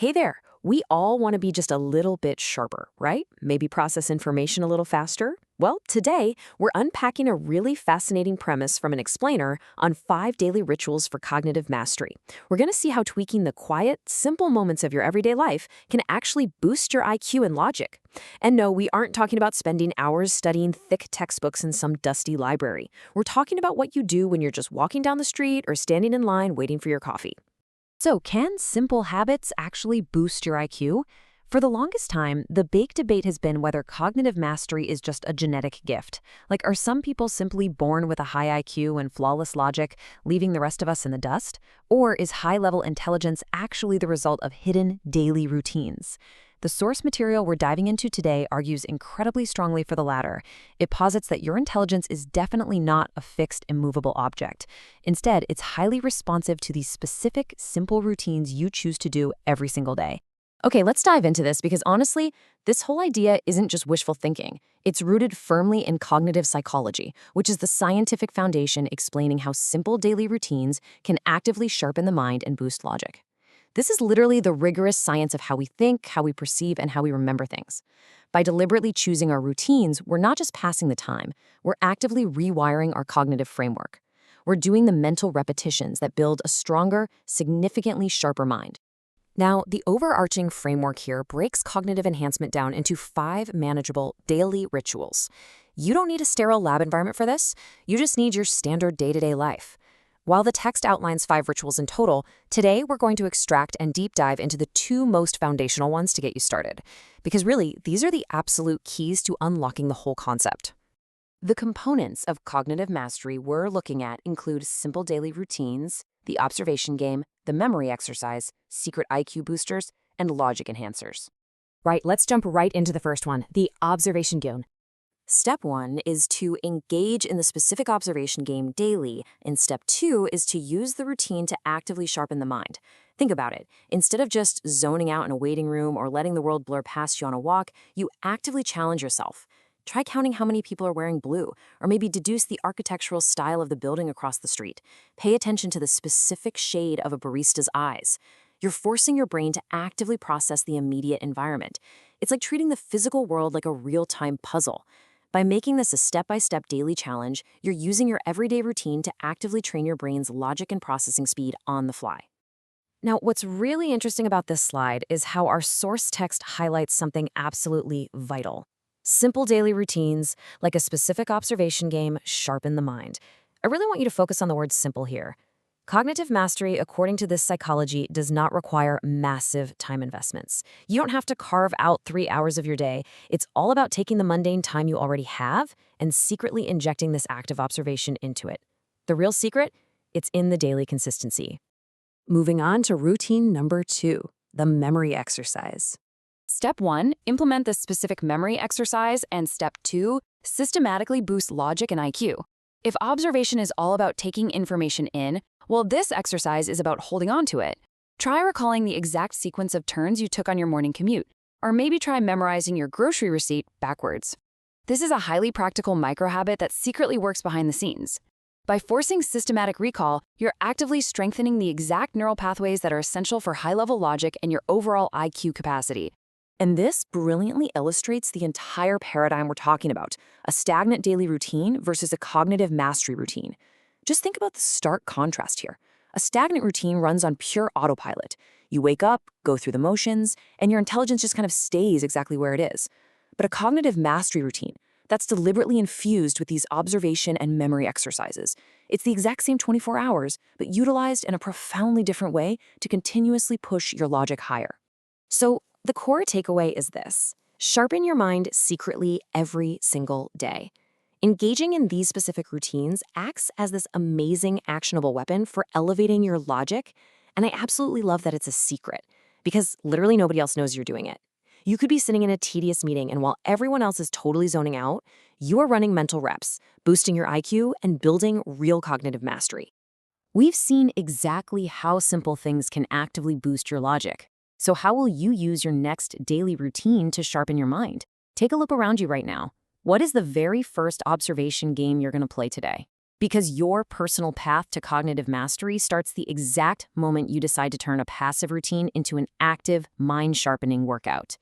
Hey there. We all want to be just a little bit sharper, right? Maybe process information a little faster. Well, today we're unpacking a really fascinating premise from an explainer on 5 daily rituals for cognitive mastery. We're going to see how tweaking the quiet, simple moments of your everyday life can actually boost your IQ and logic. And no, we aren't talking about spending hours studying thick textbooks in some dusty library. We're talking about what you do when you're just walking down the street or standing in line waiting for your coffee. So, can simple habits actually boost your IQ? For the longest time, the big debate has been whether cognitive mastery is just a genetic gift. Like, are some people simply born with a high IQ and flawless logic, leaving the rest of us in the dust? Or is high-level intelligence actually the result of hidden daily routines? The source material we're diving into today argues incredibly strongly for the latter. It posits that your intelligence is definitely not a fixed, immovable object. Instead, it's highly responsive to these specific, simple routines you choose to do every single day. Okay, let's dive into this because honestly, this whole idea isn't just wishful thinking. It's rooted firmly in cognitive psychology, which is the scientific foundation explaining how simple daily routines can actively sharpen the mind and boost logic. This is literally the rigorous science of how we think, how we perceive, and how we remember things. By deliberately choosing our routines, we're not just passing the time, we're actively rewiring our cognitive framework. We're doing the mental repetitions that build a stronger, significantly sharper mind. Now, the overarching framework here breaks cognitive enhancement down into 5 manageable daily rituals. You don't need a sterile lab environment for this, you just need your standard day-to-day life. While the text outlines 5 rituals in total, today we're going to extract and deep dive into the 2 most foundational ones to get you started. Because really, these are the absolute keys to unlocking the whole concept. The components of cognitive mastery we're looking at include simple daily routines, the observation game, the memory exercise, secret IQ boosters, and logic enhancers. Right, let's jump right into the first one, the observation game. Step 1 is to engage in the specific observation game daily, and step 2 is to use the routine to actively sharpen the mind. Think about it. Instead of just zoning out in a waiting room or letting the world blur past you on a walk, you actively challenge yourself. Try counting how many people are wearing blue, or maybe deduce the architectural style of the building across the street. Pay attention to the specific shade of a barista's eyes. You're forcing your brain to actively process the immediate environment. It's like treating the physical world like a real-time puzzle. By making this a step-by-step daily challenge, you're using your everyday routine to actively train your brain's logic and processing speed on the fly. Now, what's really interesting about this slide is how our source text highlights something absolutely vital. Simple daily routines, like a specific observation game, sharpen the mind. I really want you to focus on the word simple here. Cognitive mastery, according to this psychology, does not require massive time investments. You don't have to carve out 3 hours of your day. It's all about taking the mundane time you already have and secretly injecting this active observation into it. The real secret? It's in the daily consistency. Moving on to routine number 2, the memory exercise. Step 1, implement the specific memory exercise, and step 2, systematically boost logic and IQ. If observation is all about taking information in, well, this exercise is about holding on to it. Try recalling the exact sequence of turns you took on your morning commute, or maybe try memorizing your grocery receipt backwards. This is a highly practical microhabit that secretly works behind the scenes. By forcing systematic recall, you're actively strengthening the exact neural pathways that are essential for high-level logic and your overall IQ capacity. And this brilliantly illustrates the entire paradigm we're talking about, a stagnant daily routine versus a cognitive mastery routine. Just think about the stark contrast here. A stagnant routine runs on pure autopilot. You wake up, go through the motions, and your intelligence just kind of stays exactly where it is. But a cognitive mastery routine, that's deliberately infused with these observation and memory exercises. It's the exact same 24 hours, but utilized in a profoundly different way to continuously push your logic higher. So, the core takeaway is this: sharpen your mind secretly every single day. Engaging in these specific routines acts as this amazing actionable weapon for elevating your logic, and I absolutely love that it's a secret, because literally nobody else knows you're doing it. You could be sitting in a tedious meeting, and while everyone else is totally zoning out, you are running mental reps, boosting your IQ and building real cognitive mastery. We've seen exactly how simple things can actively boost your logic. So how will you use your next daily routine to sharpen your mind? Take a look around you right now. What is the very first observation game you're going to play today? Because your personal path to cognitive mastery starts the exact moment you decide to turn a passive routine into an active, mind-sharpening workout.